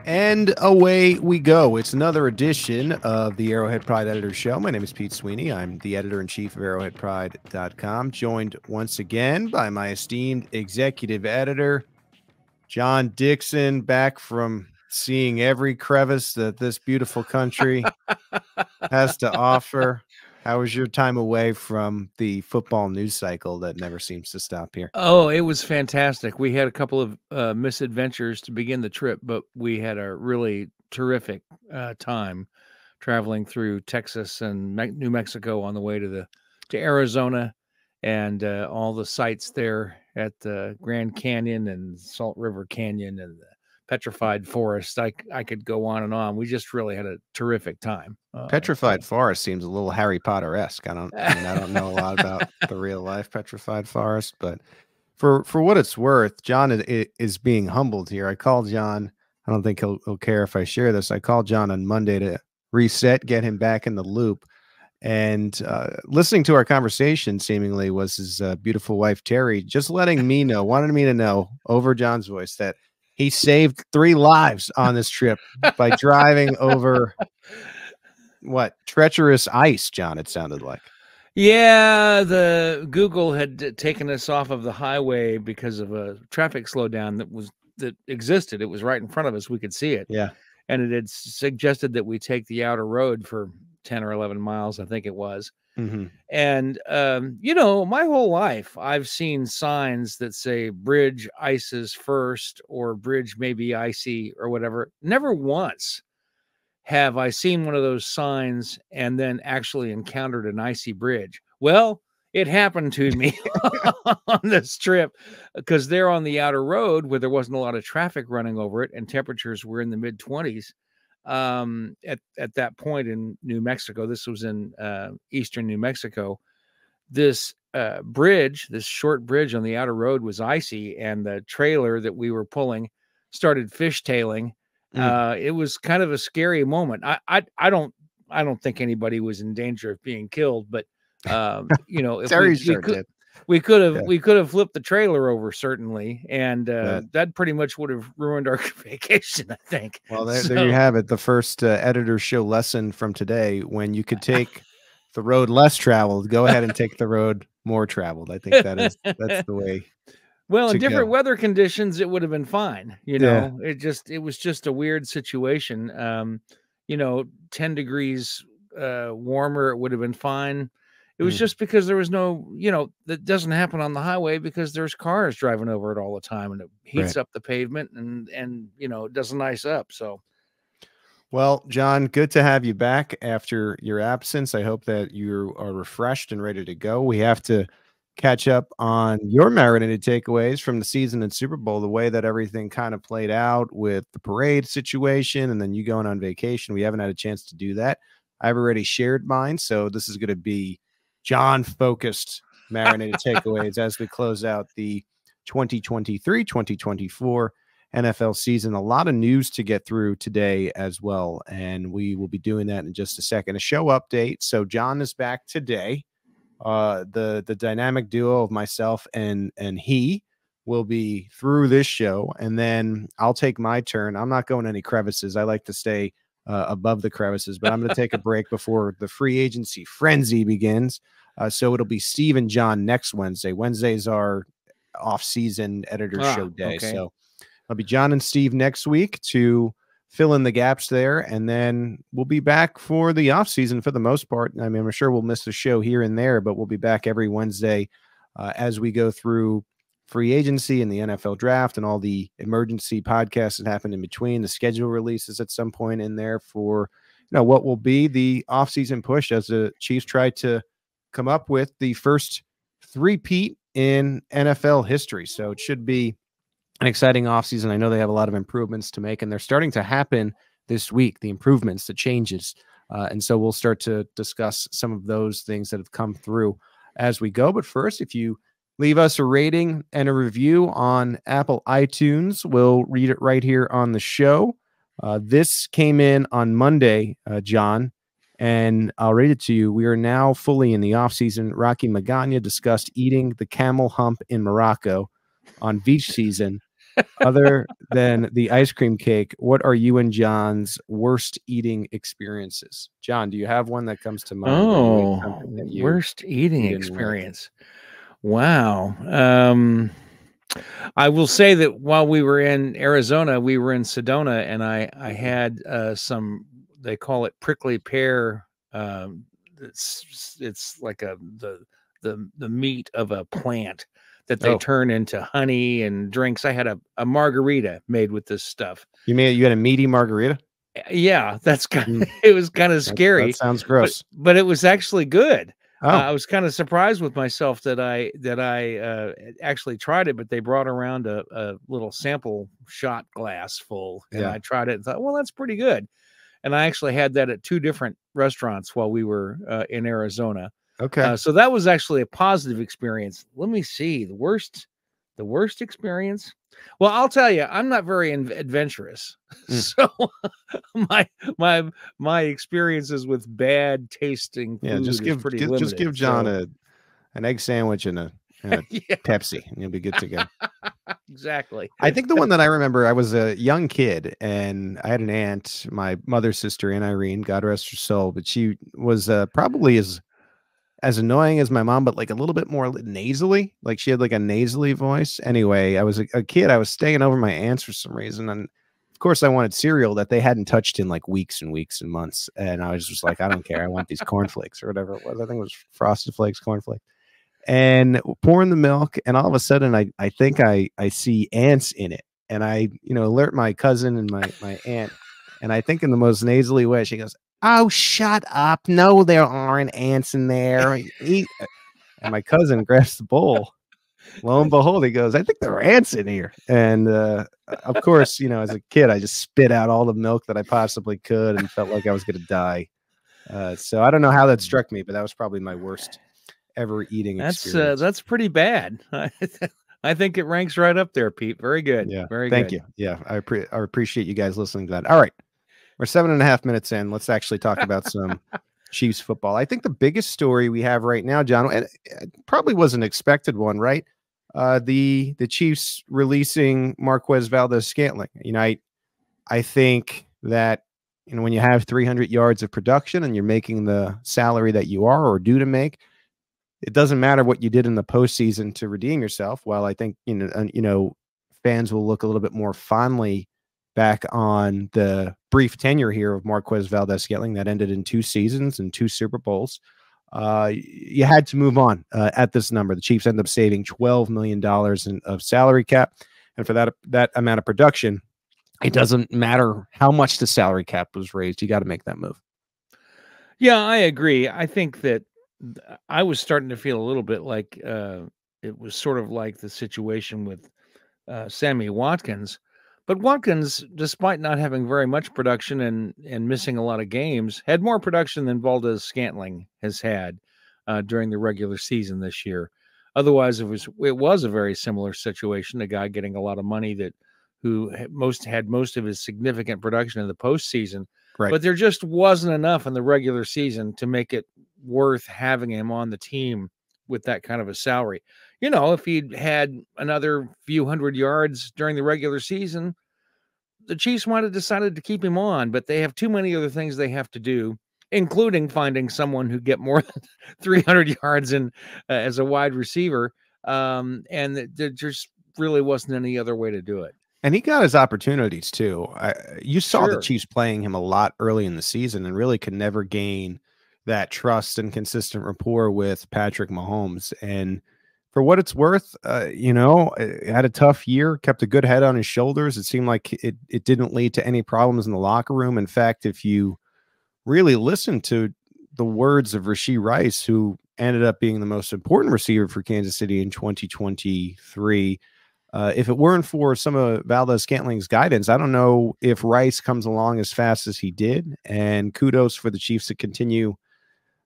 And away we go. It's another edition of the Arrowhead Pride Editor Show. My name is Pete Sweeney. I'm the editor-in-chief of arrowheadpride.com, joined once again by my esteemed executive editor, John Dixon, back from seeing every crevice that this beautiful country has to offer. How was your time away from the football news cycle that never seems to stop here? Oh, it was fantastic. We had a couple of misadventures to begin the trip, but we had a really terrific time traveling through Texas and New Mexico on the way to Arizona, and all the sites there at the Grand Canyon and Salt River Canyon and the Petrified Forest. I could go on and on. We just really had a terrific time. Petrified Forest seems a little Harry Potter-esque. I don't know a lot about the real life Petrified Forest, but for what it's worth, John is being humbled here. I called John. I don't think he'll care if I share this. I called John on Monday to reset, get him back in the loop. And listening to our conversation seemingly was his beautiful wife, Terry, just wanted me to know over John's voice that he saved 3 lives on this trip by driving over treacherous ice, John, it sounded like. Yeah, the Google had taken us off of the highway because of a traffic slowdown that existed. It was right in front of us. We could see it. Yeah. And it had suggested that we take the outer road for 10 or 11 miles, I think it was. Mm-hmm. And, my whole life, I've seen signs that say bridge ices first or bridge may be icy or whatever. Never once have I seen one of those signs and then actually encountered an icy bridge. Well, it happened to me on this trip because they're on the outer road where there wasn't a lot of traffic running over it and temperatures were in the mid-20s. At that point in New Mexico, this was in eastern New Mexico, this bridge, this short bridge on the outer road was icy, and the trailer that we were pulling started fishtailing. It was kind of a scary moment. I don't think anybody was in danger of being killed, but if we could have flipped the trailer over, certainly, and that pretty much would have ruined our vacation, I think. Well, there you have it. The first editor show lesson from today: when you could take the road less traveled, go ahead and take the road more traveled. I think that's the way. Well, in different weather conditions, it would have been fine. It was just a weird situation. 10 degrees warmer, it would have been fine. It was just because there was no, that doesn't happen on the highway because there's cars driving over it all the time, and it heats up the pavement and it doesn't ice up. So, well, John, good to have you back after your absence. I hope that you are refreshed and ready to go. We have to catch up on your marinated takeaways from the season and Super Bowl, the way that everything kind of played out with the parade situation and then you going on vacation. We haven't had a chance to do that. I've already shared mine, so this is going to be John-focused marinated takeaways as we close out the 2023-2024 NFL season. A lot of news to get through today as well, and we will be doing that in just a second. A show update. So John is back today. The dynamic duo of myself and he will be through this show, and then I'll take my turn. I'm not going any crevices. I like to stay above the crevices, but I'm going to take a break before the free agency frenzy begins. So it'll be Steve and John next Wednesday. Wednesday's our off-season editor show day. Okay. So it'll be John and Steve next week to fill in the gaps there, and then we'll be back for the off-season for the most part. I mean, I'm sure we'll miss a show here and there, but we'll be back every Wednesday as we go through free agency and the NFL draft and all the emergency podcasts that happen in between, the schedule releases at some point in there for what will be the offseason push as the Chiefs try to come up with the first three-peat in NFL history. So it should be an exciting offseason. I know they have a lot of improvements to make, and they're starting to happen this week, the improvements, the changes. And so we'll start to discuss some of those things that have come through as we go. But first, if you leave us a rating and a review on Apple iTunes, we'll read it right here on the show. This came in on Monday, John. And I'll read it to you. We are now fully in the off season. Rocky Magana discussed eating the camel hump in Morocco on beach season. Other than the ice cream cake, what are you and John's worst eating experiences? John, do you have one that comes to mind? That you ate Oh, something that worst eating you didn't like? experience. Wow. I will say that while we were in Arizona, we were in Sedona, and I had some, they call it prickly pear. It's like the meat of a plant that they turn into honey and drinks. I had a margarita made with this stuff. You had a meaty margarita? Yeah, that's kind of, it was kind of scary. That sounds gross. But it was actually good. Oh. I was kind of surprised with myself that I actually tried it, but they brought around a little sample shot glass full, and I tried it and thought, well, that's pretty good. And I actually had that at 2 different restaurants while we were in Arizona. Okay. So that was actually a positive experience. Let me see, the worst experience. Well, I'll tell you, I'm not very adventurous. So my experiences with bad tasting food is pretty limited. Just give John an egg sandwich and a Pepsi, and you'll be good to go. Exactly. I think the one that I remember, I was a young kid, and I had an aunt, my mother's sister, Aunt Irene, God rest her soul, but she was probably as annoying as my mom, but like a little bit more nasally. Like she had like a nasally voice. Anyway, I was a kid. I was staying over my aunt's for some reason, and of course I wanted cereal that they hadn't touched in like weeks and weeks and months. And I was just like, I don't care. I want these cornflakes or whatever it was. I think it was Frosted Flakes, cornflakes. And pouring the milk, and all of a sudden I think I see ants in it, and I alert my cousin and my aunt, and I think in the most nasally way she goes, "Oh, shut up. No, there aren't ants in there." And my cousin grabs the bowl. Lo and behold, he goes, "I think there are ants in here." And of course, as a kid, I just spit out all the milk that I possibly could and felt like I was going to die. So I don't know how that struck me, but that was probably my worst ever eating experience. That's pretty bad. I think it ranks right up there, Pete. Very good. Yeah. Very good. Thank you. Yeah. I appreciate you guys listening to that. All right. We're 7.5 minutes in. Let's actually talk about some Chiefs football. I think the biggest story we have right now, John, and it probably was an expected one, right? The Chiefs releasing Marquez Valdes-Scantling. I think that when you have 300 yards of production and you're making the salary that you are or due to make, it doesn't matter what you did in the postseason to redeem yourself. While I think fans will look a little bit more fondly back on the brief tenure here of Marquez Valdes-Scantling that ended in 2 seasons and 2 Super Bowls. You had to move on at this number. The Chiefs end up saving $12 million of salary cap, and for that amount of production, it doesn't matter how much the salary cap was raised. You got to make that move. Yeah, I agree. I think that I was starting to feel a little bit like it was sort of like the situation with Sammy Watkins. But Watkins, despite not having very much production and missing a lot of games, had more production than Valdes-Scantling has had during the regular season this year. Otherwise, it was a very similar situation. A guy getting a lot of money who had most of his significant production in the postseason. Right. But there just wasn't enough in the regular season to make it worth having him on the team with that kind of a salary. If he'd had another few hundred yards during the regular season, the Chiefs might have decided to keep him on, but they have too many other things they have to do, including finding someone who get more than 300 yards in as a wide receiver. And there just really wasn't any other way to do it. And he got his opportunities too. You saw the Chiefs playing him a lot early in the season and really could never gain that trust and consistent rapport with Patrick Mahomes. And for what it's worth, had a tough year, kept a good head on his shoulders. It seemed like it didn't lead to any problems in the locker room. In fact, if you really listen to the words of Rashee Rice, who ended up being the most important receiver for Kansas City in 2023, if it weren't for some of Valdes-Scantling's guidance, I don't know if Rice comes along as fast as he did. And kudos for the Chiefs to continue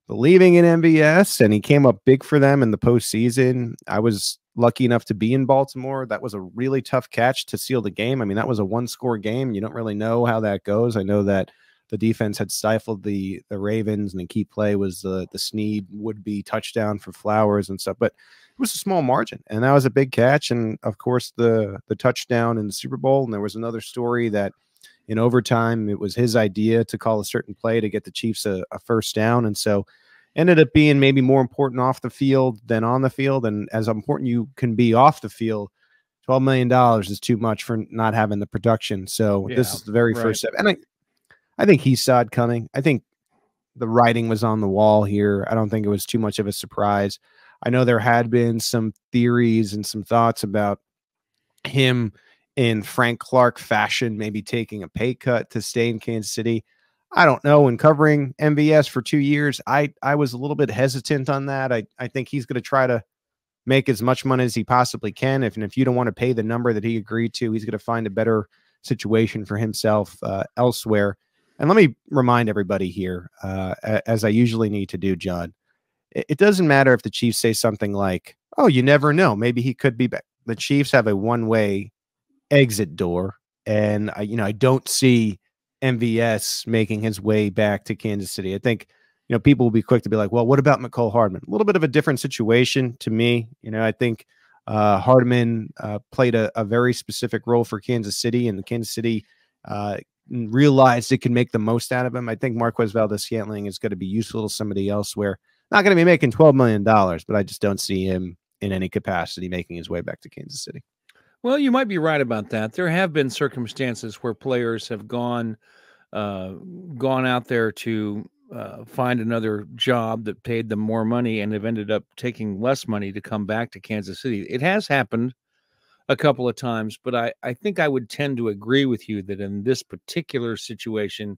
believing in MVS, and he came up big for them in the postseason. I was lucky enough to be in Baltimore. That was a really tough catch to seal the game. I mean, that was a 1-score game. You don't really know how that goes. I know that the defense had stifled the Ravens, and the key play was the Sneed would-be touchdown for Flowers and stuff. But it was a small margin, and that was a big catch. And of course, the touchdown in the Super Bowl. And there was another story that in overtime, it was his idea to call a certain play to get the Chiefs a first down, and so ended up being maybe more important off the field than on the field. And as important you can be off the field, $12 million is too much for not having the production. So this is the very first step. And I think he saw it coming. I think the writing was on the wall here. I don't think it was too much of a surprise. I know there had been some theories and some thoughts about him in Frank Clark fashion, maybe taking a pay cut to stay in Kansas City. I don't know. In covering MVS for 2 years, I was a little bit hesitant on that. I think he's going to try to make as much money as he possibly can. If you don't want to pay the number that he agreed to, he's going to find a better situation for himself elsewhere. And let me remind everybody here, as I usually need to do, John, it doesn't matter if the Chiefs say something like, oh, you never know, maybe he could be back. The Chiefs have a one-way exit door, and I don't see MVS making his way back to Kansas City. I think, people will be quick to be like, well, what about McCole Hardman? A little bit of a different situation to me. I think Hardman played a very specific role for Kansas City, and the Kansas City realized it can make the most out of him. I think Marquez Valdes-Scantling is going to be useful to somebody elsewhere. Not going to be making $12 million, but I just don't see him in any capacity making his way back to Kansas City. Well, you might be right about that. There have been circumstances where players have gone out there to find another job that paid them more money and have ended up taking less money to come back to Kansas City. It has happened a couple of times, but I think I would tend to agree with you that in this particular situation,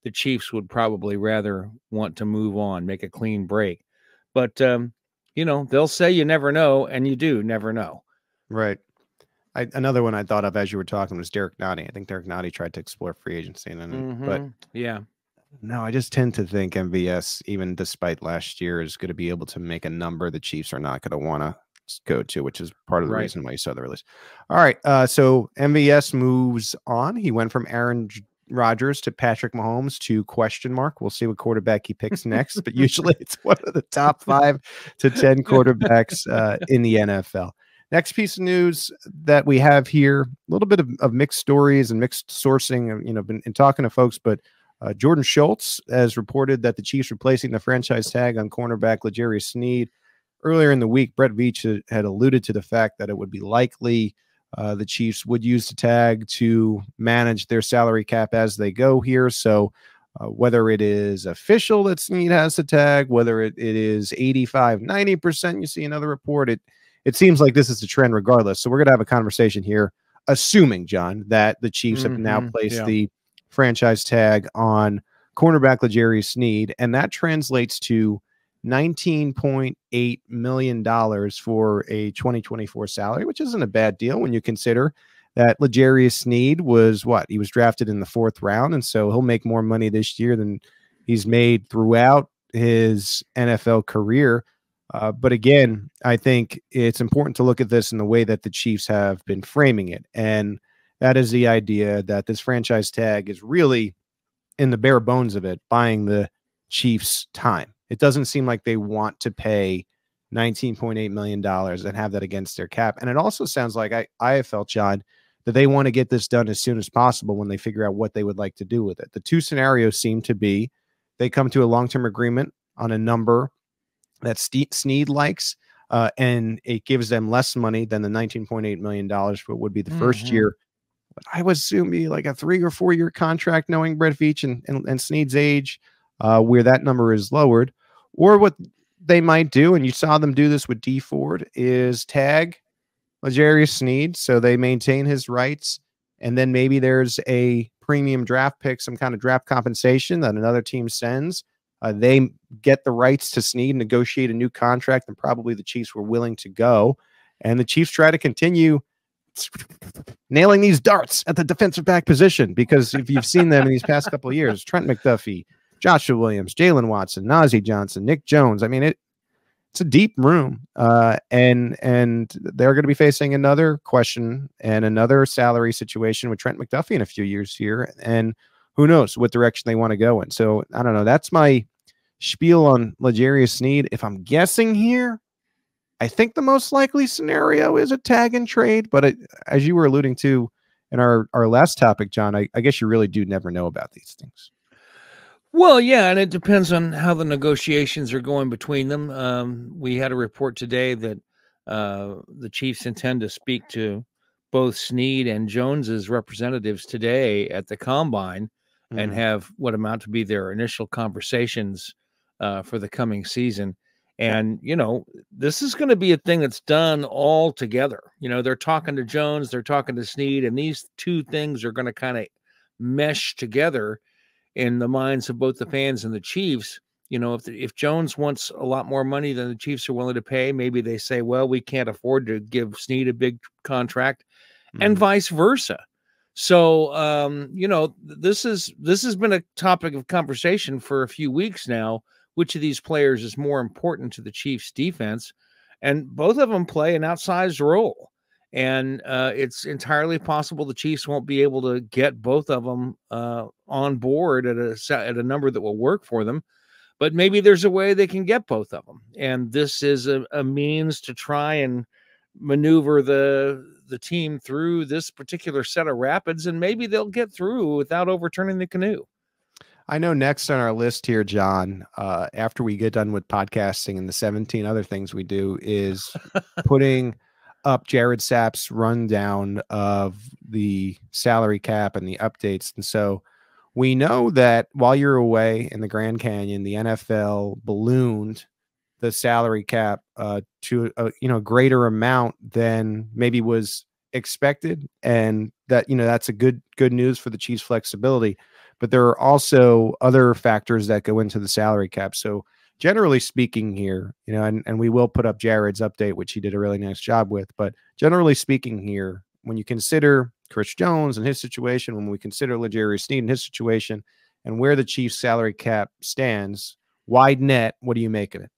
the Chiefs would probably rather want to move on, make a clean break. But, they'll say you never know, and you do never know. Right. Another one I thought of as you were talking was Derek Nottie. I think Derek Nottie tried to explore free agency, but yeah, no, I just tend to think MVS, even despite last year, is going to be able to make a number the Chiefs are not going to want to go to, which is part of the reason why you saw the release. All right, so MVS moves on. He went from Aaron Rodgers to Patrick Mahomes to question mark. We'll see what quarterback he picks next, but usually it's one of the top 5 to 10 quarterbacks in the NFL. Next piece of news that we have here, a little bit of mixed stories and mixed sourcing, been talking to folks, but Jordan Schultz has reported that the Chiefs are placing the franchise tag on cornerback L'Jarius Sneed. Earlier in the week, Brett Veach had alluded to the fact that it would be likely the Chiefs would use the tag to manage their salary cap as they go here. So whether it is official that Sneed has the tag, whether it is 85, 90%, you see another report, it seems like this is the trend regardless. So we're going to have a conversation here, assuming, John, that the Chiefs have now placed the franchise tag on cornerback L'Jarius Sneed, and that translates to $19.8 million for a 2024 salary, which isn't a bad deal when you consider that L'Jarius Sneed was he was drafted in the 4th round, and so he'll make more money this year than he's made throughout his NFL career. But again, I think it's important to look at this in the way that the Chiefs have been framing it. And that is the idea that this franchise tag is really, in the bare bones of it, buying the Chiefs time. It doesn't seem like they want to pay $19.8 million and have that against their cap. And it also sounds like I have felt, John, that they want to get this done as soon as possible when they figure out what they would like to do with it. The two scenarios seem to be they come to a long-term agreement on a number that Sneed likes, and it gives them less money than the $19.8 million for what would be the first year. But I would assume be like a 3 or 4 year contract, knowing Brett Veach and Sneed's age, where that number is lowered. Or what they might do, and you saw them do this with D Ford, is tag L'Jarius Sneed so they maintain his rights, and then maybe there's a premium draft pick, some kind of draft compensation that another team sends. They get the rights to Sneed, negotiate a new contract, and probably the Chiefs were willing to go. And the Chiefs try to continue nailing these darts at the defensive back position, because if you've seen them in these past couple of years, Trent McDuffie, Joshua Williams, Jalen Watson, Najee Johnson, Nick Jones. I mean, it's a deep room, and they're going to be facing another question and another salary situation with Trent McDuffie in a few years here. And who knows what direction they want to go in. So I don't know. That's my spiel on L'Jarius Sneed. If I'm guessing here, I think the most likely scenario is a tag and trade. But as you were alluding to in our last topic, John, I guess you really do never know about these things. Well, yeah, and it depends on how the negotiations are going between them. We had a report today that the Chiefs intend to speak to both Sneed and Jones's representatives today at the Combine and have what amount to be their initial conversations for the coming season. And, you know, this is going to be a thing that's done all together. You know, they're talking to Jones, they're talking to Sneed, and these two things are going to kind of mesh together in the minds of both the fans and the Chiefs. You know, if Jones wants a lot more money than the Chiefs are willing to pay, maybe they say, well, we can't afford to give Sneed a big contract, and vice versa. So, you know, this has been a topic of conversation for a few weeks now. Which of these players is more important to the Chiefs defense? And both of them play an outsized role. And it's entirely possible the Chiefs won't be able to get both of them on board at a number that will work for them. But maybe there's a way they can get both of them. And this is a means to try and maneuver the team through this particular set of rapids. And maybe they'll get through without overturning the canoe. I know next on our list here, John, after we get done with podcasting and the 17 other things we do, is putting up Jared Sapp's rundown of the salary cap and the updates. And so we know that while you're away in the Grand Canyon, the NFL ballooned the salary cap to a greater amount than maybe was expected, and that that's a good news for the Chiefs' flexibility. But there are also other factors that go into the salary cap. So generally speaking here, and we will put up Jared's update, which he did a really nice job with. But generally speaking here, when you consider Chris Jones and his situation, when we consider L'Jarius Sneed and his situation, and where the Chiefs' salary cap stands, wide net, what do you make of it?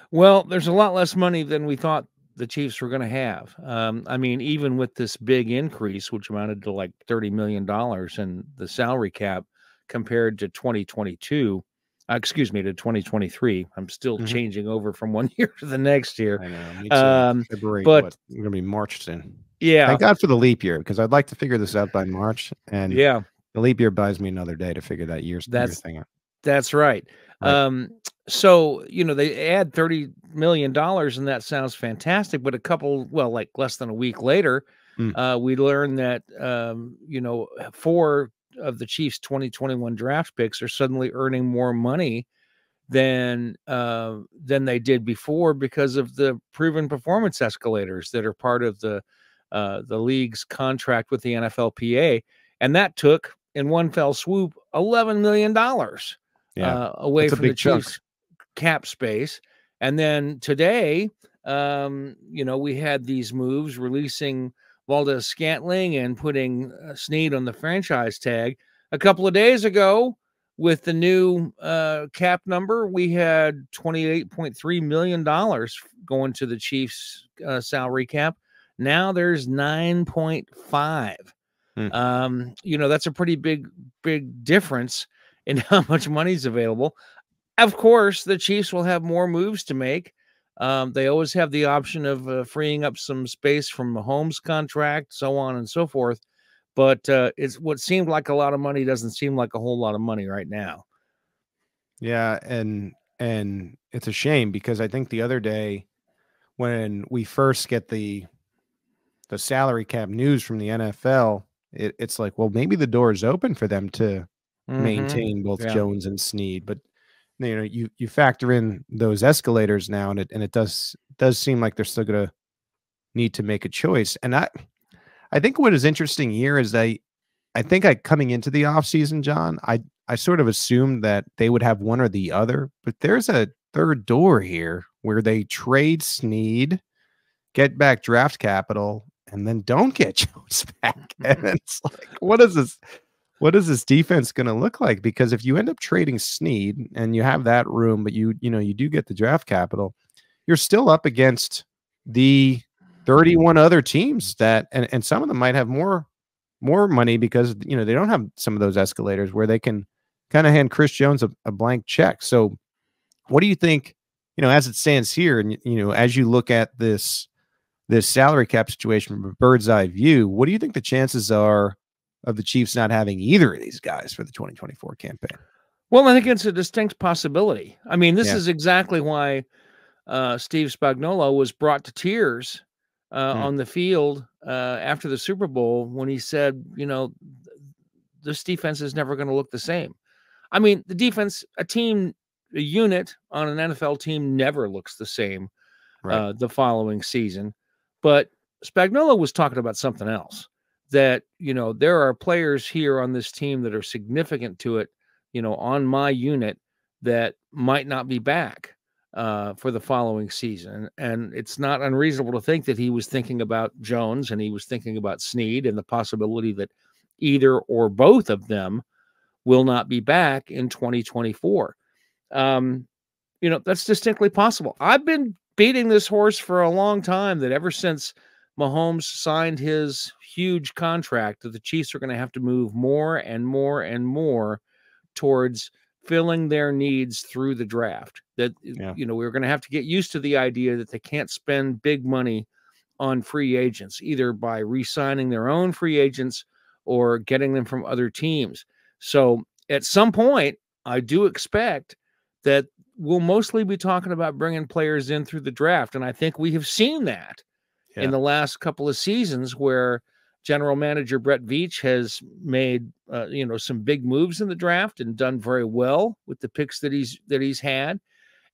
Well, there's a lot less money than we thought the Chiefs were going to have. I mean, even with this big increase, which amounted to like $30 million in the salary cap compared to 2022, to 2023. I'm still changing over from one year to the next year. I know. Me too. February, but we're going to be March soon. Yeah. Thank God for the leap year, because I'd like to figure this out by March. And yeah, the leap year buys me another day to figure that year thing out. That's right. So, they add $30 million, and that sounds fantastic. But less than a week later, we learned that, 4 of the Chiefs' 2021 draft picks are suddenly earning more money than they did before because of the proven performance escalators that are part of the league's contract with the NFLPA. And that took, in one fell swoop, $11 million away from the Chiefs' cap space. And then today, we had these moves releasing Valdes-Scantling and putting Sneed on the franchise tag. A couple of days ago, with the new cap number, we had $28.3 million going to the Chiefs' salary cap. Now there's 9.5. That's a pretty big difference in how much money's available. Of course, the Chiefs will have more moves to make. They always have the option of freeing up some space from Mahomes' contract, so on and so forth. But it's what seemed like a lot of money doesn't seem like a whole lot of money right now. Yeah, and it's a shame, because I think the other day when we first get the salary cap news from the NFL, it's like, well, maybe the door is open for them to maintain both Jones and Sneed. But you factor in those escalators now, and it does seem like they're still going to need to make a choice. And I think what is interesting here is I think coming into the offseason, John, I sort of assumed that they would have one or the other, but there's a third door here where they trade Sneed, get back draft capital, and then don't get Jones back. And it's like, what is this defense going to look like? Because if you end up trading Sneed and you have that room, but you do get the draft capital, you're still up against the 31 other teams that, and some of them might have more more money because, you know, they don't have some of those escalators where they can kind of hand Chris Jones a blank check. So what do you think, you know, as it stands here, and, you know, as you look at this salary cap situation from a bird's eye view, what do you think the chances are of the Chiefs not having either of these guys for the 2024 campaign? Well, I think it's a distinct possibility. I mean, this Yeah. is exactly why Steve Spagnuolo was brought to tears on the field after the Super Bowl when he said, you know, this defense is never going to look the same. I mean, the defense, a unit on an NFL team never looks the same the following season. But Spagnuolo was talking about something else, that, you know, there are players here on this team that are significant to it, you know, on my unit that might not be back for the following season. And it's not unreasonable to think that he was thinking about Jones and he was thinking about Sneed and the possibility that either or both of them will not be back in 2024. You know, that's distinctly possible. I've been beating this horse for a long time that ever since Mahomes signed his huge contract, that the Chiefs are going to have to move more and more and more towards filling their needs through the draft. That, you know, we're going to have to get used to the idea that they can't spend big money on free agents, either by re-signing their own free agents or getting them from other teams. So at some point, I do expect that we'll mostly be talking about bringing players in through the draft. And I think we have seen that in the last couple of seasons, where general manager Brett Veach has made, you know, some big moves in the draft and done very well with the picks that he's had.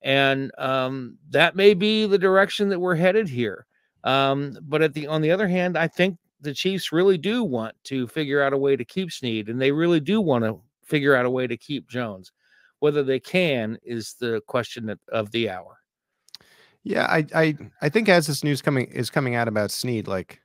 And that may be the direction that we're headed here. But on the other hand, I think the Chiefs really do want to figure out a way to keep Sneed, and they really do want to figure out a way to keep Jones. Whether they can is the question of the hour. Yeah, I think as this news coming out about Sneed, like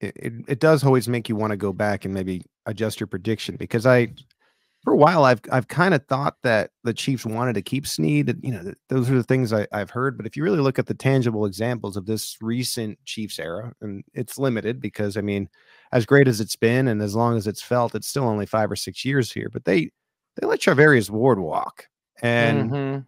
it does always make you want to go back and maybe adjust your prediction, because for a while I've kind of thought that the Chiefs wanted to keep Sneed. You know, those are the things I've heard. But if you really look at the tangible examples of this recent Chiefs era, and it's limited because, I mean, as great as it's been and as long as it's felt, it's still only 5 or 6 years here. But they let Charvarius Ward walk, and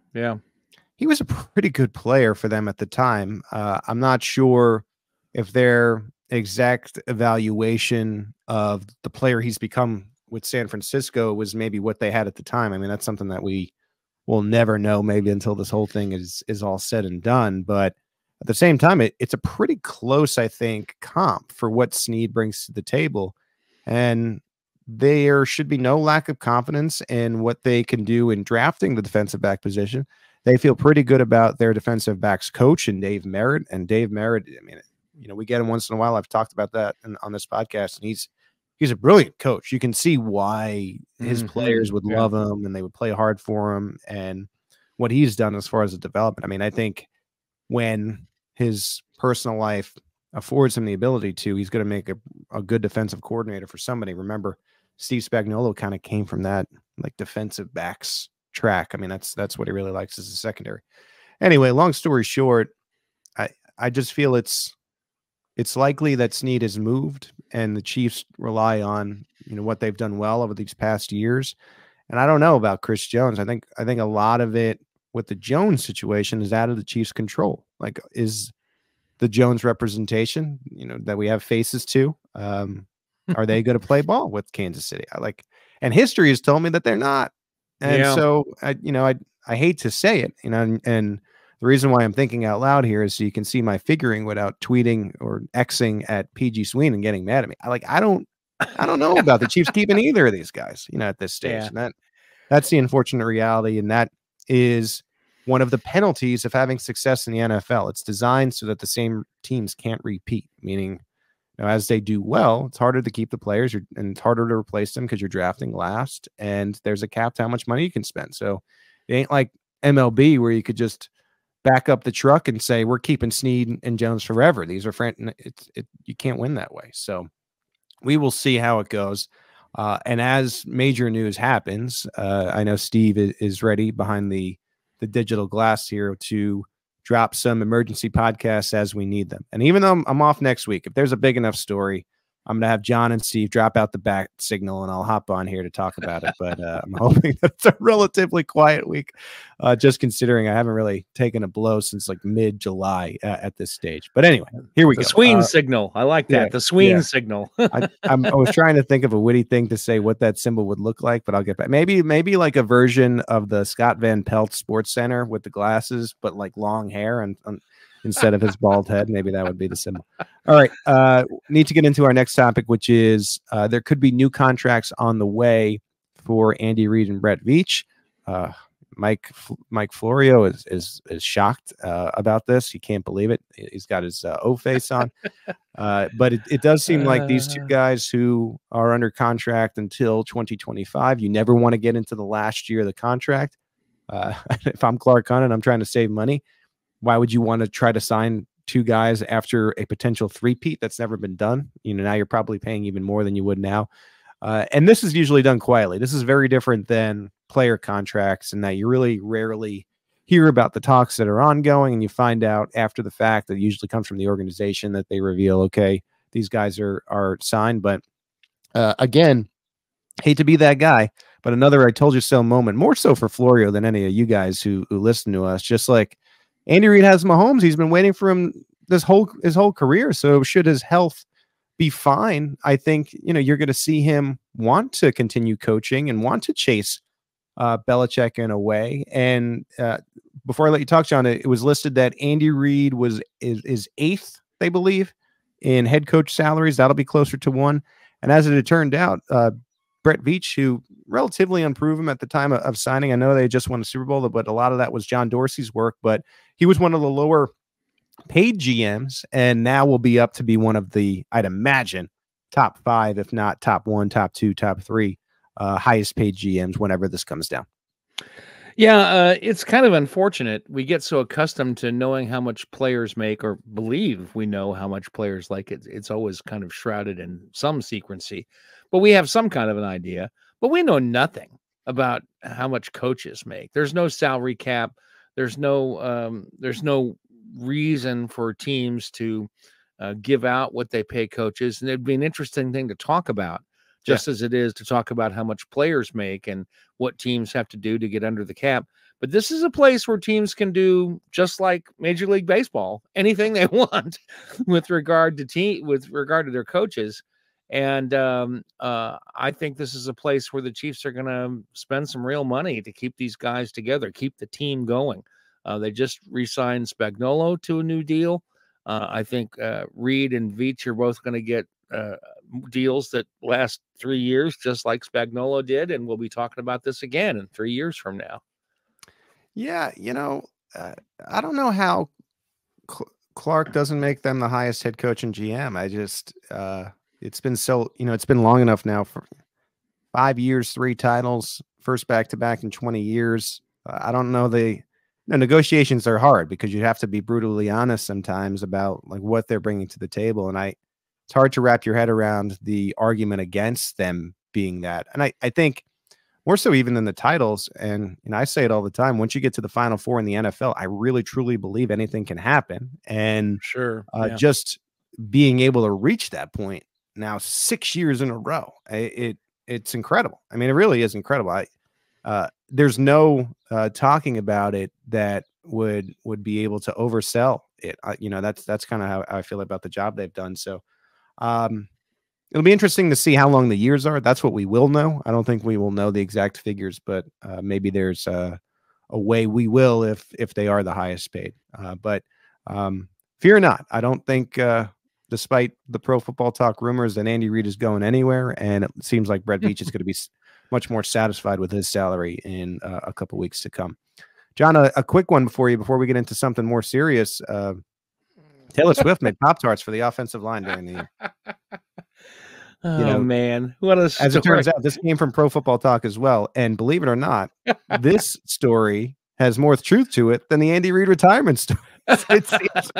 he was a pretty good player for them at the time. I'm not sure if their exact evaluation of the player he's become with San Francisco was maybe what they had at the time. I mean, that's something that we will never know, maybe until this whole thing is all said and done. But at the same time, it's a pretty close, I think, comp for what Sneed brings to the table. And there should be no lack of confidence in what they can do in drafting the defensive back position. They feel pretty good about their defensive backs coach and Dave Merritt. And Dave Merritt, I mean, you know, we get him once in a while. I've talked about that on this podcast, and he's a brilliant coach. You can see why his players would love him and they would play hard for him, and what he's done as far as the development. I mean, I think when his personal life affords him the ability to, he's going to make a good defensive coordinator for somebody. Remember, Steve Spagnuolo kind of came from that, like, defensive backs track. I mean, that's what he really likes as a secondary. Anyway, long story short, I just feel it's likely that Sneed has moved, and the Chiefs rely on, you know, what they've done well over these past years. And I don't know about Chris Jones. I think a lot of it with the Jones situation is out of the Chiefs' control. Like, is the Jones representation, you know, that we have faces to, are they going to play ball with Kansas City? And history has told me that they're not. And so I hate to say it, you know, and the reason why I'm thinking out loud here is so you can see my figuring without tweeting or Xing at PG Sweeney and getting mad at me. I don't know about the Chiefs keeping either of these guys, you know, at this stage. And that's the unfortunate reality. And that is one of the penalties of having success in the NFL. It's designed so that the same teams can't repeat, meaning, you know, as they do well, it's harder to keep the players and it's harder to replace them because you're drafting last, and there's a cap to how much money you can spend. So it ain't like MLB where you could just back up the truck and say, we're keeping Sneed and Jones forever. These are you can't win that way. So we will see how it goes. And as major news happens, I know Steve is ready behind the digital glass here to drop some emergency podcasts as we need them. And even though I'm off next week, if there's a big enough story, I'm gonna have John and Steve drop out the back signal, and I'll hop on here to talk about it. But I'm hoping that it's a relatively quiet week, just considering I haven't really taken a blow since like mid-July at this stage. But anyway, here we The go. Sween signal. I like that. The Sween signal. I was trying to think of a witty thing to say what that symbol would look like, but I'll get back. Maybe like a version of the Scott Van Pelt Sports Center with the glasses, but like long hair and instead of his bald head. Maybe that would be the symbol. All right. Need to get into our next topic, which is there could be new contracts on the way for Andy Reid and Brett Veach. Mike Florio is shocked about this. He can't believe it. He's got his O face on. But it does seem like these two guys who are under contract until 2025, you never want to get into the last year of the contract. If I'm Clark Hunt and I'm trying to save money, why would you want to try to sign two guys after a potential three-peat? That's never been done. Now you're probably paying even more than you would now. And this is usually done quietly. This is very different than player contracts, and that you really rarely hear about the talks that are ongoing, and you find out after the fact. That usually comes from the organization that they reveal, okay, these guys are signed. But again, hate to be that guy, but another I told you so moment, more so for Florio than any of you guys who listen to us. Just like Andy Reid has Mahomes, he's been waiting for him his whole career. So should his health be fine, I think you're going to see him want to continue coaching and want to chase Belichick in a way. And before I let you talk, John, it was listed that Andy Reid is eighth, they believe, in head coach salaries. That'll be closer to one. And as it had turned out, Brett Veach, who relatively unproven at the time of signing, I know they just won a Super Bowl, but a lot of that was John Dorsey's work. But he was one of the lower paid GMs, and now will be up to be one of the, I'd imagine, top five, if not top one, top two, top three highest paid GMs whenever this comes down. Yeah, it's kind of unfortunate. We get so accustomed to knowing how much players make, or believe we know how much players like it. It's always kind of shrouded in some secrecy, but we have some kind of an idea. But we know nothing about how much coaches make. There's no salary cap. There's no reason for teams to give out what they pay coaches, and it'd be an interesting thing to talk about. Just as it is to talk about how much players make and what teams have to do to get under the cap. But this is a place where teams can do, just like Major League Baseball, anything they want with regard to their coaches. And I think this is a place where the Chiefs are going to spend some real money to keep these guys together, keep the team going. They just re-signed Spagnuolo to a new deal. I think Reid and Veach are both going to get deals that last 3 years, just like Spagnuolo did, and we'll be talking about this again in 3 years from now. Yeah, I don't know how Clark doesn't make them the highest head coach and GM. I just it's been so it's been long enough now, for 5 years, 3 titles, first back-to-back in 20 years. I don't know. Negotiations are hard because you have to be brutally honest sometimes about like what they're bringing to the table, and it's hard to wrap your head around the argument against them being that. And I think more so even than the titles, and I say it all the time, once you get to the Final Four in the NFL, I really truly believe anything can happen. And just being able to reach that point now 6 years in a row, it's incredible. I mean, it really is incredible. There's no talking about it that would be able to oversell it. That's kind of how I feel about the job they've done. So it'll be interesting to see how long the years are. That's what we will know. I don't think we will know the exact figures, but maybe there's a way we will if they are the highest paid. But fear not. I don't think, despite the Pro Football Talk rumors, that Andy Reid is going anywhere, and it seems like Brett Veach is going to be much more satisfied with his salary in a couple weeks to come. John, a quick one before we get into something more serious. Taylor Swift made Pop-Tarts for the offensive line during the year. Man, what a story. As it turns out, this came from Pro Football Talk as well. And believe it or not, this story has more truth to it than the Andy Reid retirement story. It seems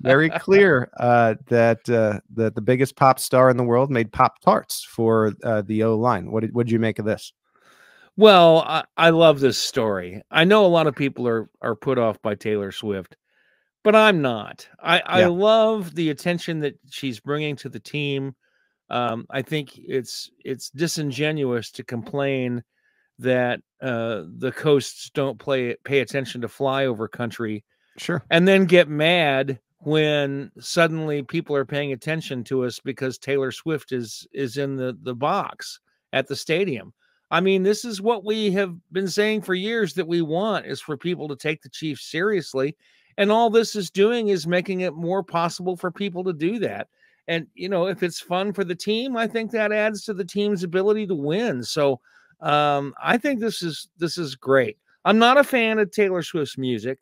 very clear that the biggest pop star in the world made Pop-Tarts for the O-line. What did you make of this? Well, I love this story. I know a lot of people are put off by Taylor Swift, but I'm not. I love the attention that she's bringing to the team. I think it's disingenuous to complain that the coasts don't pay attention to flyover country, Sure, and then get mad when suddenly people are paying attention to us because Taylor Swift is in the box at the stadium. I mean, this is what we have been saying for years, that we want is for people to take the Chiefs seriously. And all this is doing is making it more possible for people to do that. And, you know, if it's fun for the team, I think that adds to the team's ability to win. So I think this is great. I'm not a fan of Taylor Swift's music.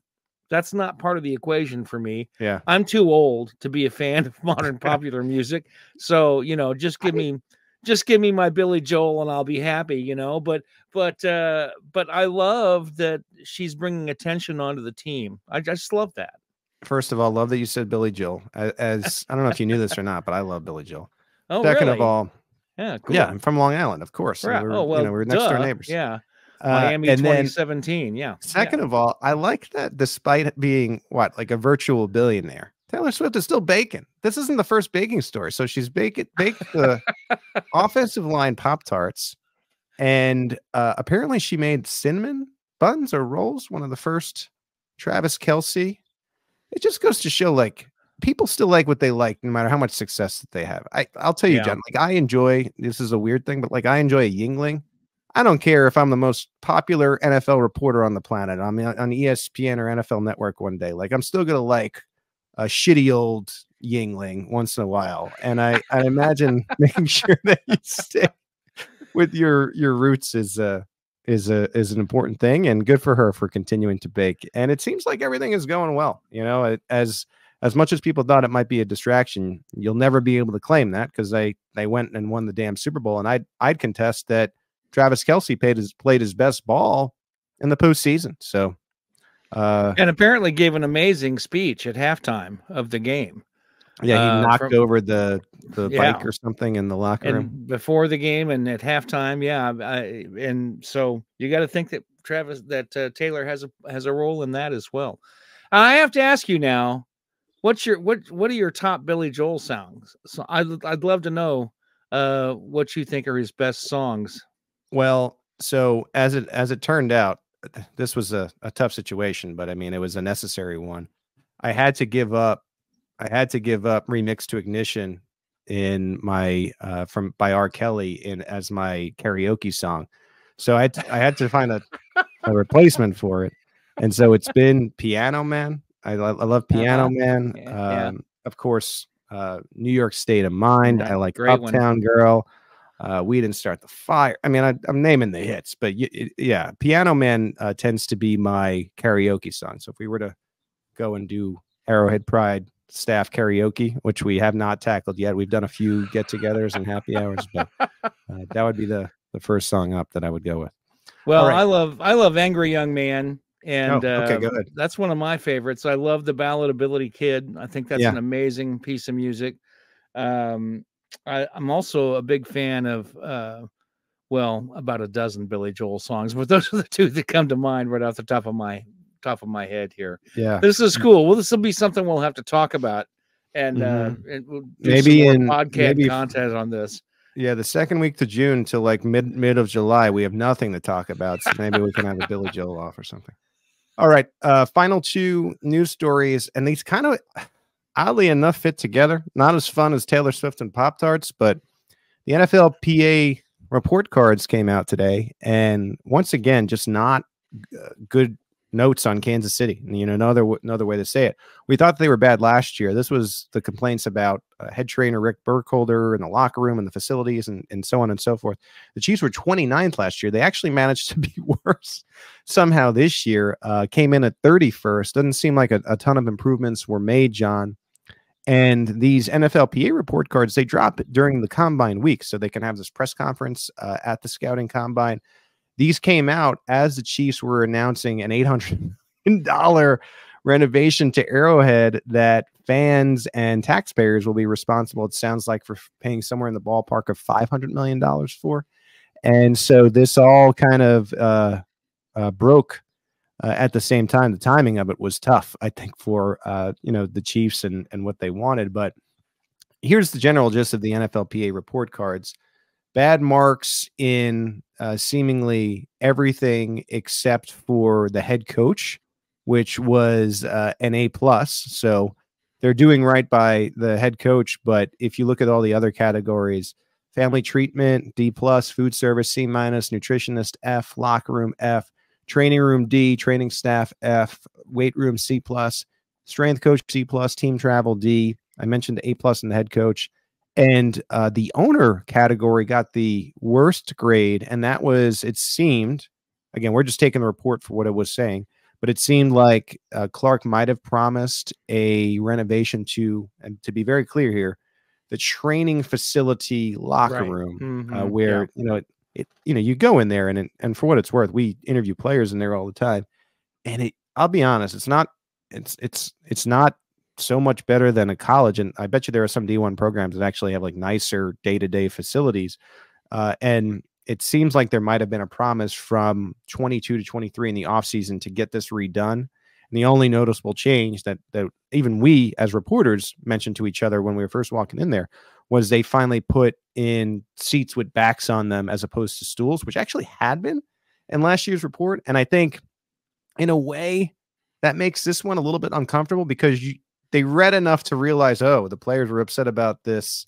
That's not part of the equation for me. yeah. I'm too old to be a fan of modern popular music. So, you know, just give me my Billy Joel and I'll be happy, you know, but I love that she's bringing attention onto the team. I just love that. First of all, love that you said Billy Joel. As I don't know if you knew this or not, but I love Billy Joel. Oh, Second really? of all, yeah, cool. Yeah, I'm from Long Island, of course. Right. We're, Oh, well, you know, we're next door neighbors. Yeah. Miami and 2017. Yeah. Second of all, I like that despite it being like a virtual billionaire, Taylor Swift is still baking. This isn't the first baking story. So she's baked the offensive line Pop-Tarts, and apparently she made cinnamon buns or rolls, one of the first. Travis Kelce. It just goes to show, like, people still like what they like, no matter how much success that they have. I'll tell you, John, like, I enjoy, this is a weird thing, but like, I enjoy a Yingling. I don't care if I'm the most popular NFL reporter on the planet. I'm on ESPN or NFL Network one day. Like, I'm still going to like a shitty old Yingling once in a while. And I imagine making sure that you stick with your roots is an important thing, and good for her for continuing to bake. And it seems like everything is going well. You know, as much as people thought it might be a distraction, you'll never be able to claim that, because they went and won the damn Super Bowl. And I'd contest that Travis Kelce played his best ball in the postseason. So, and apparently gave an amazing speech at halftime of the game. Yeah, he knocked over the bike or something in the locker room before the game and at halftime. Yeah, and so you got to think that Taylor has a role in that as well. I have to ask you now, what are your top Billy Joel songs? So I'd love to know what you think are his best songs. Well, so as it turned out, this was a tough situation, but I mean, it was a necessary one. I had to give up Remix to Ignition in my by R. Kelly as my karaoke song. So I had to find a replacement for it. And so it's been Piano Man. I love Piano Man. Yeah. Of course, New York State of Mind. I like Uptown Girl. We Didn't Start the Fire. I mean, I'm naming the hits, but yeah, Piano Man tends to be my karaoke song. So if we were to go and do Arrowhead Pride staff karaoke, which we have not tackled yet, we've done a few get-togethers and happy hours, but that would be the first song up that I would go with. Well, right. I love Angry Young Man, and okay, go ahead. That's one of my favorites. I love The Ballad of Billy Kid. I think that's an amazing piece of music. I'm also a big fan of about a dozen Billy Joel songs, but those are the two that come to mind right off the top of my head here. Yeah, this is cool. Well, this will be something we'll have to talk about, and we'll do maybe some more podcast content on this. Yeah, the second week to June to like mid of July, we have nothing to talk about. So maybe we can have a Billy Joel off or something. All right, final two news stories, and these kind of oddly enough fit together. Not as fun as Taylor Swift and Pop-Tarts, but the NFLPA report cards came out today, and once again, just not good notes on Kansas City. You know, another way to say it. We thought they were bad last year. This was the complaints about head trainer Rick Burkholder in the locker room and the facilities and so on and so forth. The Chiefs were 29th last year. They actually managed to be worse somehow this year. Came in at 31st. Doesn't seem like a ton of improvements were made, John. And these NFLPA report cards, they drop during the combine week, so they can have this press conference at the scouting combine. These came out as the Chiefs were announcing an $800 million renovation to Arrowhead that fans and taxpayers will be responsible, it sounds like, for paying somewhere in the ballpark of $500 million for. And so this all kind of broke at the same time. The timing of it was tough, I think, for the Chiefs and what they wanted. But here's the general gist of the NFLPA report cards. Bad marks in seemingly everything except for the head coach, which was an A+. So they're doing right by the head coach. But if you look at all the other categories, family treatment, D+, food service, C-, nutritionist, F, locker room, F, training room, D, training staff, F, weight room, C+, strength coach, C+, team travel, D. I mentioned A+ in the head coach. And the owner category got the worst grade. And that was, it seemed, again, we're just taking the report for what it was saying, but it seemed like Clark might have promised a renovation to, and to be very clear here, the training facility locker room, where, you go in there and for what it's worth, we interview players in there all the time. And I'll be honest, it's not so much better than a college. And I bet you there are some D1 programs that actually have like nicer day-to-day facilities. And it seems like there might've been a promise from 22 to 23 in the offseason to get this redone. And the only noticeable change that even we as reporters mentioned to each other when we were first walking in there was they finally put in seats with backs on them as opposed to stools, which actually had been in last year's report. And I think in a way that makes this one a little bit uncomfortable because they read enough to realize, oh, the players were upset about this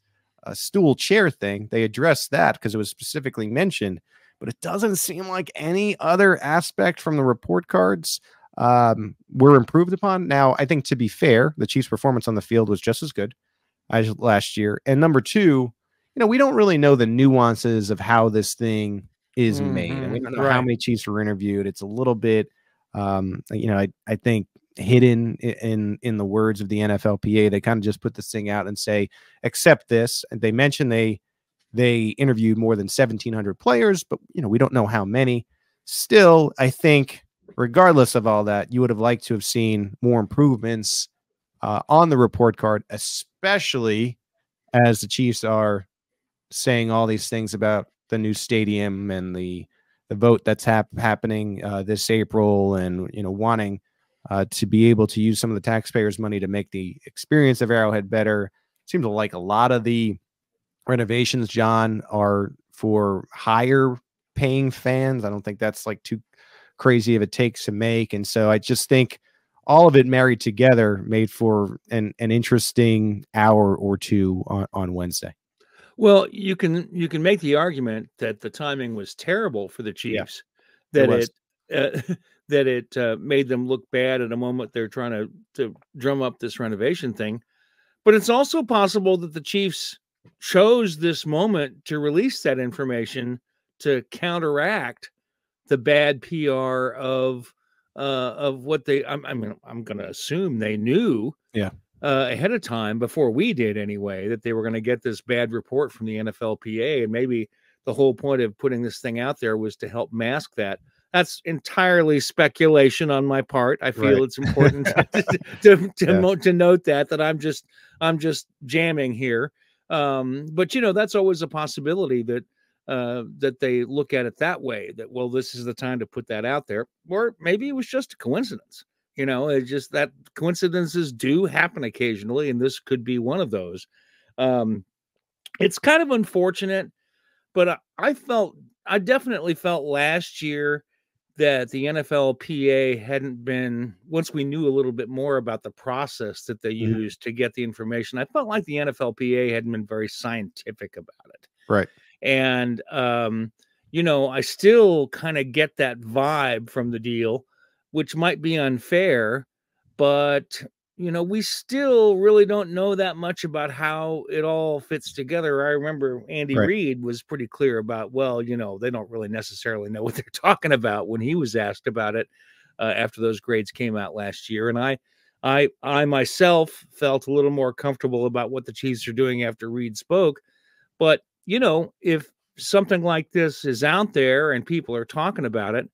stool chair thing. They addressed that because it was specifically mentioned, but it doesn't seem like any other aspect from the report cards were improved upon. Now, I think to be fair, the Chiefs' performance on the field was just as good as last year. And number two, we don't really know the nuances of how this thing is made. And we don't know how many Chiefs were interviewed. It's a little bit, I think, hidden in the words of the NFLPA. They kind of just put this thing out and say, accept this. And they mentioned they interviewed more than 1,700 players, but we don't know how many. Still, I think regardless of all that, you would have liked to have seen more improvements on the report card, especially as the Chiefs are saying all these things about the new stadium and the vote that's happening this April, and wanting to be able to use some of the taxpayers' money to make the experience of Arrowhead better. Seems like a lot of the renovations, John, are for higher paying fans. I don't think that's like too crazy of a take to make. And so I just think all of it married together made for an interesting hour or two on Wednesday. Well, you can make the argument that the timing was terrible for the Chiefs, that it made them look bad at a moment they're trying to drum up this renovation thing. But it's also possible that the Chiefs chose this moment to release that information to counteract the bad PR of what they. I'm going to assume they knew. Ahead of time, before we did anyway, that they were going to get this bad report from the NFLPA. And maybe the whole point of putting this thing out there was to help mask that. That's entirely speculation on my part. I feel it's important to note that I'm just jamming here. But that's always a possibility that they look at it that way, that, well, this is the time to put that out there. Or maybe it was just a coincidence. It's just that coincidences do happen occasionally, and this could be one of those. It's kind of unfortunate, but I definitely felt last year that the NFLPA hadn't been, once we knew a little bit more about the process that they used to get the information, I felt like the NFLPA hadn't been very scientific about it. Right. And, I still kind of get that vibe from the deal, which might be unfair, but, we still really don't know that much about how it all fits together. I remember Andy Reid was pretty clear about, well, they don't really necessarily know what they're talking about when he was asked about it after those grades came out last year. And I myself felt a little more comfortable about what the Chiefs are doing after Reid spoke. But, if something like this is out there and people are talking about it,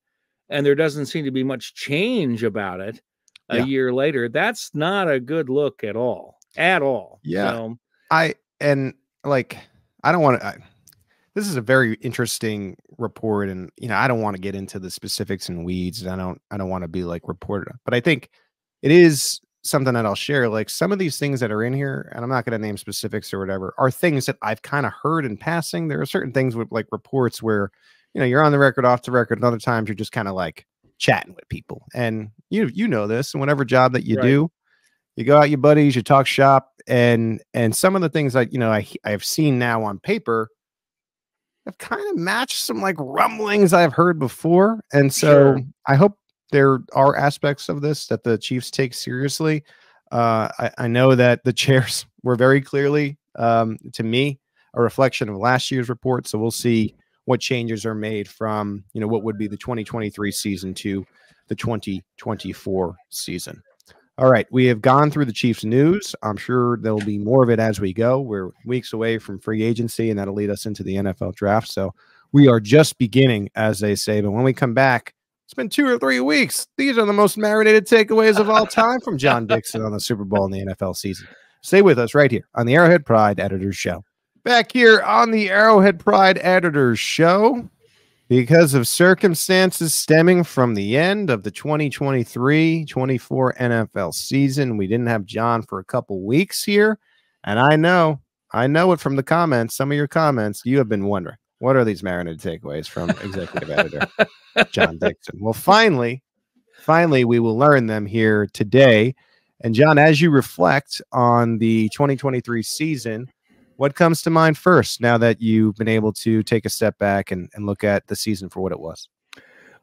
and there doesn't seem to be much change about it a year later, that's not a good look at all. Yeah. So, I don't want to, this is a very interesting report, and, I don't want to get into the specifics and weeds. I don't want to be like reported, but I think it is something that I'll share. Like some of these things that are in here, and I'm not going to name specifics or whatever, are things that I've kind of heard in passing. There are certain things with like reports where, you're on the record, off the record, and other times you're just kind of like chatting with people. And you know this, and whatever job that you do, you go out, your buddies, you talk shop, and some of the things that I've seen now on paper have kind of matched some like rumblings I've heard before. And so I hope there are aspects of this that the Chiefs take seriously. I know that the chairs were very clearly, to me, a reflection of last year's report. So we'll see what changes are made from, what would be the 2023 season to the 2024 season. All right, we have gone through the Chiefs news. I'm sure there'll be more of it as we go. We're weeks away from free agency, and that'll lead us into the NFL draft. So we are just beginning, as they say. But when we come back, it's been 2 or 3 weeks. These are the most marinated takeaways of all time from John Dixon on the Super Bowl and the NFL season. Stay with us right here on the Arrowhead Pride Editors Show. Back here on the Arrowhead Pride Editors Show, because of circumstances stemming from the end of the 2023-24 NFL season, we didn't have John for a couple weeks here. And I know it from the comments, some of your comments, you have been wondering, what are these marinated takeaways from executive editor John Dixon? Well, finally, we will learn them here today. And John, as you reflect on the 2023 season, what comes to mind first now that you've been able to take a step back and look at the season for what it was?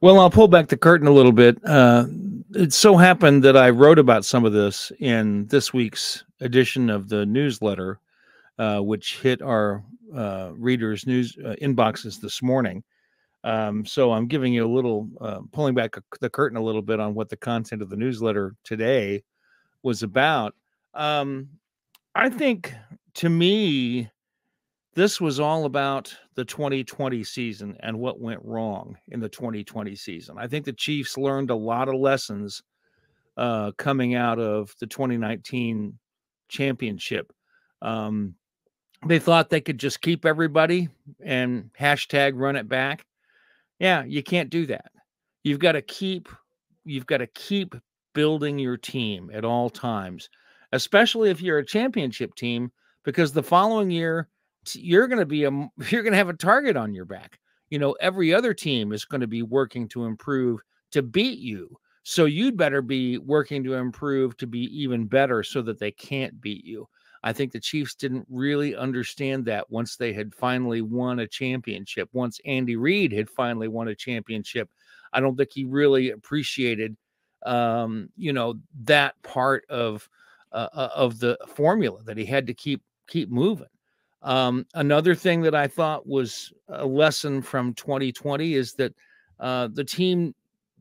Well, I'll pull back the curtain a little bit. It so happened that I wrote about some of this in this week's edition of the newsletter, which hit our readers' news inboxes this morning. So I'm giving you a little, pulling back the curtain a little bit on what the content of the newsletter today was about. I think, to me, this was all about the 2020 season and what went wrong in the 2020 season. I think the Chiefs learned a lot of lessons coming out of the 2019 championship. They thought they could just keep everybody and hashtag run it back. Yeah, you can't do that. You've got to keep building your team at all times, especially if you're a championship team, because the following year you're going to have a target on your back. Every other team is going to be working to improve to beat you. So you'd better be working to improve to be even better so that they can't beat you. I think the Chiefs didn't really understand that once they had finally won a championship. Once Andy Reid had finally won a championship, I don't think he really appreciated, that part of the formula that he had to keep moving. Another thing that I thought was a lesson from 2020 is that the team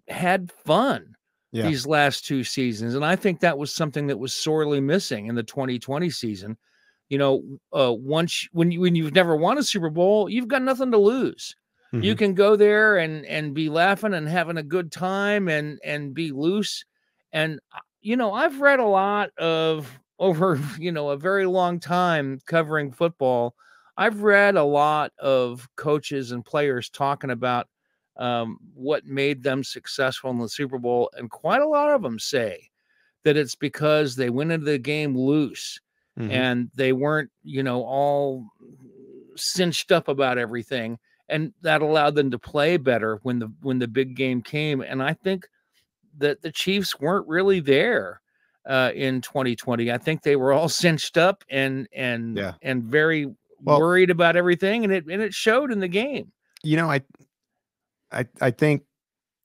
had fun these last 2 seasons. And I think that was something that was sorely missing in the 2020 season. When you've never won a Super Bowl, you've got nothing to lose. Mm-hmm. You can go there and be laughing and having a good time and be loose. And, I've read a lot over, a very long time covering football. I've read a lot of coaches and players talking about what made them successful in the Super Bowl. And quite a lot of them say that it's because they went into the game loose. Mm-hmm. And they weren't, all cinched up about everything. And that allowed them to play better when the big game came. And I think that the Chiefs weren't really there in 2020. I think they were all cinched up and very worried about everything. And it showed in the game. I think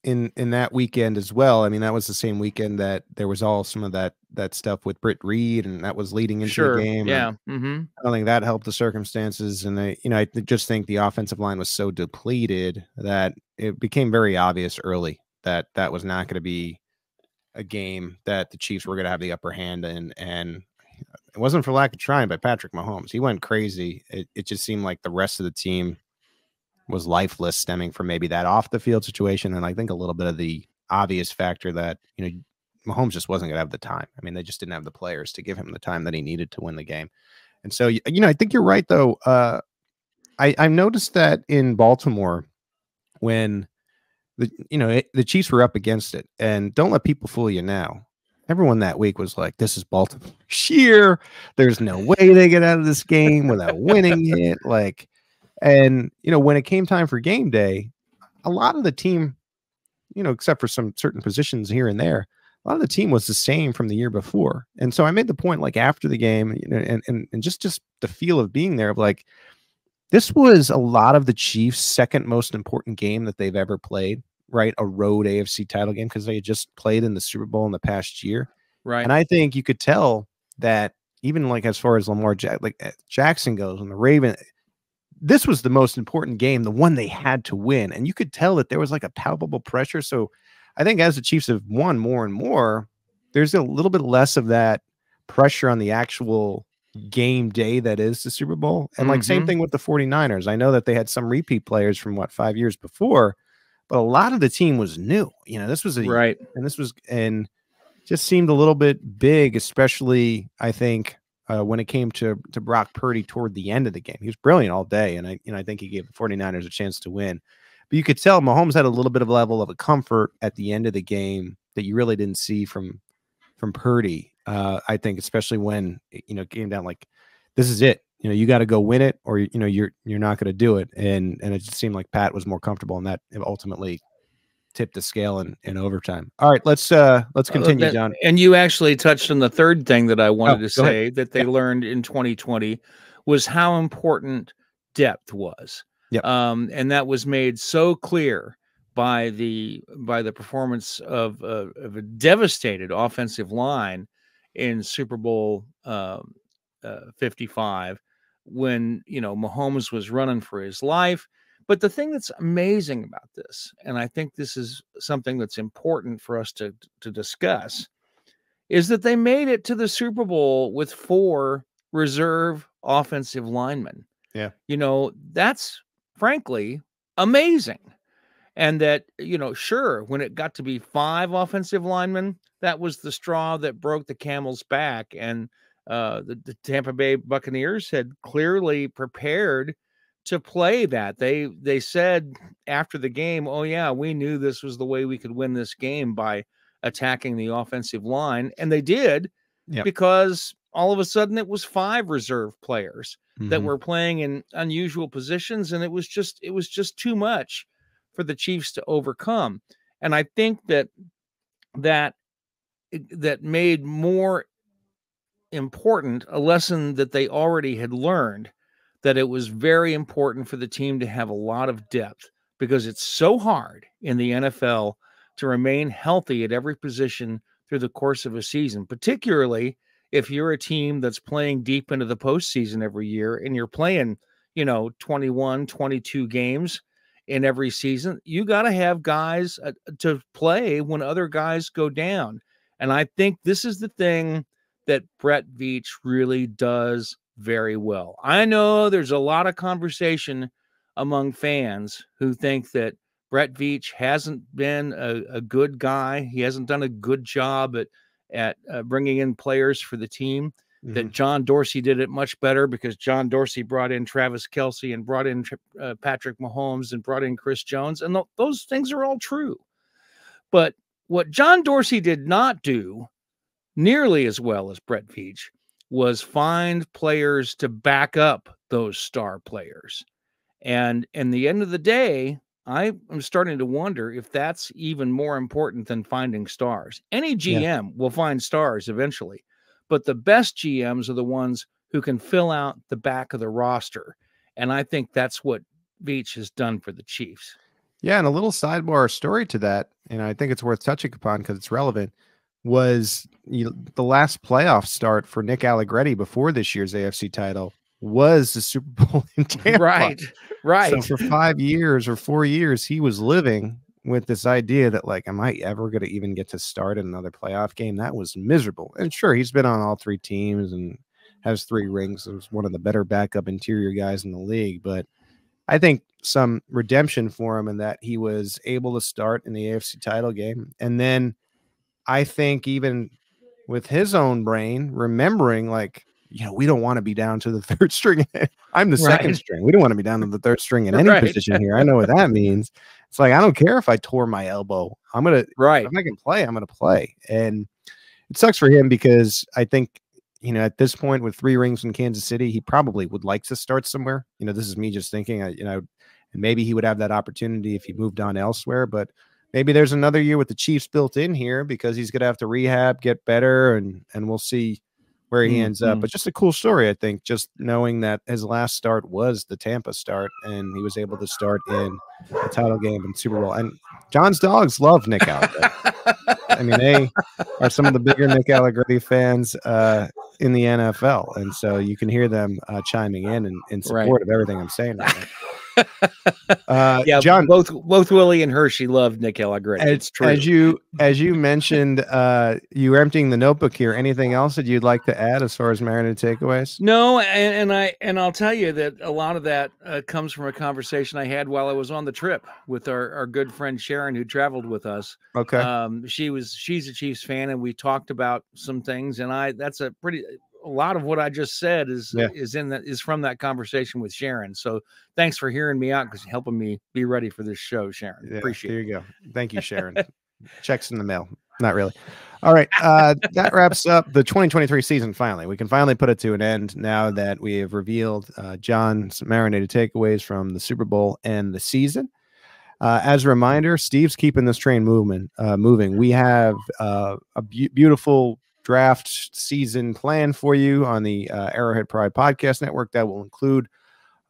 in that weekend as well. I mean, that was the same weekend that there was all some of that stuff with Britt Reed, and that was leading into the game. Yeah. Mm-hmm. I don't think that helped the circumstances. And I just think the offensive line was so depleted that it became very obvious early that was not going to be a game that the Chiefs were going to have the upper hand in. And it wasn't for lack of trying by Patrick Mahomes. He went crazy. It just seemed like the rest of the team was lifeless, stemming from maybe that off the field situation. And I think a little bit of the obvious factor that, Mahomes just wasn't going to have the time. I mean, they just didn't have the players to give him the time that he needed to win the game. And so, I think you're right, though. I've noticed that in Baltimore, when the Chiefs were up against it, and don't let people fool you now. everyone that week was like, this is Baltimore's year. There's no way they get out of this game without winning it. Like, and, when it came time for game day, a lot of the team, except for some certain positions here and there, a lot of the team was the same from the year before. And so I made the point, like, after the game, and just the feel of being there, of like, this was a lot of the Chiefs' second most important game that they've ever played, right? A road AFC title game, because they had just played in the Super Bowl in the past year. Right. And I think you could tell that even like as far as Jackson goes and the Ravens, this was the most important game, the one they had to win. And you could tell that there was like a palpable pressure. So I think as the Chiefs have won more and more, there's a little bit less of that pressure on the actual game day that is the Super Bowl. And like same thing with the 49ers. I know that they had some repeat players from 5 years before, but a lot of the team was new. This was and just seemed a little bit big, especially I think when it came to Brock Purdy toward the end of the game. He was brilliant all day, and I think he gave the 49ers a chance to win. But you could tell Mahomes had a little bit of a level of a comfort at the end of the game that you really didn't see from Purdy. I think especially when it came down like, this is it. You got to go win it, or you're not going to do it. And it just seemed like Pat was more comfortable, and that ultimately tipped the scale in overtime. All right, let's continue, John. And you actually touched on the third thing that I wanted to say that they learned in 2020 was how important depth was. Yep. And that was made so clear by the performance of a devastated offensive line in Super Bowl 55, when Mahomes was running for his life. But the thing that's amazing about this, and I think this is something that's important for us to discuss, is that they made it to the Super Bowl with 4 reserve offensive linemen. Yeah. That's frankly amazing. And that, sure, when it got to be 5 offensive linemen, that was the straw that broke the camel's back. And the Tampa Bay Buccaneers had clearly prepared to play that. They said after the game, oh yeah, we knew this was the way we could win this game, by attacking the offensive line. And they did, because all of a sudden it was 5 reserve players that were playing in unusual positions. And it was just too much for the Chiefs to overcome. And I think that made more important a lesson that they already had learned, that it was very important for the team to have a lot of depth, because it's so hard in the NFL to remain healthy at every position through the course of a season, particularly if you're a team that's playing deep into the postseason every year and you're playing, 21, 22 games in every season. You got to have guys to play when other guys go down. And I think this is the thing that Brett Veach really does very well. I know there's a lot of conversation among fans who think that Brett Veach hasn't been a good guy. He hasn't done a good job at bringing in players for the team. That John Dorsey did it much better, because John Dorsey brought in Travis Kelce and brought in Patrick Mahomes and brought in Chris Jones. And those things are all true. But what John Dorsey did not do nearly as well as Brett Veach was find players to back up those star players. And in the end of the day, I am starting to wonder if that's even more important than finding stars. Any GM will find stars eventually, but the best GMs are the ones who can fill out the back of the roster. And I think that's what Veach has done for the Chiefs. Yeah, and a little sidebar story to that, and I think it's worth touching upon because it's relevant, was the last playoff start for Nick Allegretti before this year's AFC title was the Super Bowl in Tampa. Right. So for 5 years or 4 years, he was living with this idea that, like, am I ever going to even get to start another playoff game? That was miserable. And sure, he's been on all 3 teams and has 3 rings. He was one of the better backup interior guys in the league. But I think some redemption for him in that he was able to start in the AFC title game. And then I think even with his own brain, remembering, like, we don't want to be down to the 3rd string. I'm the 2nd string. We don't want to be down to the 3rd string in any position here. I know what that means. It's like, I don't care if I tore my elbow. I'm going to, if I can play, I'm going to play. And it sucks for him because I think, at this point with 3 rings in Kansas City, he probably would like to start somewhere. This is me just thinking, and maybe he would have that opportunity if he moved on elsewhere, but maybe there's another year with the Chiefs built in here because he's going to have to rehab, get better, and we'll see where he ends up. But just a cool story, I think, just knowing that his last start was the Tampa start, and he was able to start in the title game and Super Bowl. And John's dogs love Nick Allegretti. I mean, they are some of the bigger Nick Allegretti fans in the NFL, and so you can hear them chiming in support of everything I'm saying right now. Yeah, John, both Willie and Hershey love Nick Allegretti. It's true. As you mentioned, you were emptying the notebook here. Anything else that you'd like to add as far as marinated takeaways? No, and I'll tell you that a lot of that comes from a conversation I had while I was on the trip with our good friend Sharon, who traveled with us. Okay. She's a Chiefs fan, and we talked about some things, and a lot of what I just said is from that conversation with Sharon. So thanks for hearing me out because helping me be ready for this show, Sharon. Yeah, appreciate it. There you go. Thank you, Sharon. Checks in the mail. Not really. All right. That wraps up the 2023 season. Finally, we can finally put it to an end now that we have revealed John's marinated takeaways from the Super Bowl and the season. As a reminder, Steve's keeping this train moving. We have a beautiful draft season plan for you on the Arrowhead Pride Podcast Network that will include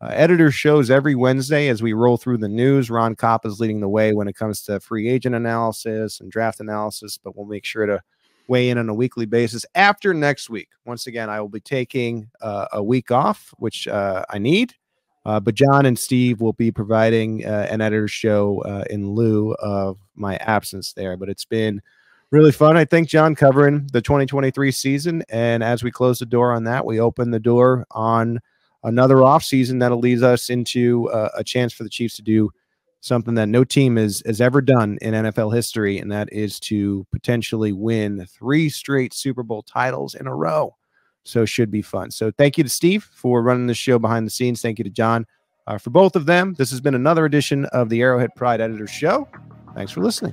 editor shows every Wednesday as we roll through the news. Ron Kopp is leading the way when it comes to free agent analysis and draft analysis, but we'll make sure to weigh in on a weekly basis after next week. Once again, I will be taking a week off, which I need, but John and Steve will be providing an editor show in lieu of my absence there. But it's been really fun, I think, John, covering the 2023 season. And as we close the door on that, we open the door on another offseason that'll lead us into a chance for the Chiefs to do something that no team has ever done in NFL history, and that is to potentially win 3 straight Super Bowl titles in a row. So it should be fun. So thank you to Steve for running the show behind the scenes. Thank you to John for both of them. This has been another edition of the Arrowhead Pride Editor Show. Thanks for listening.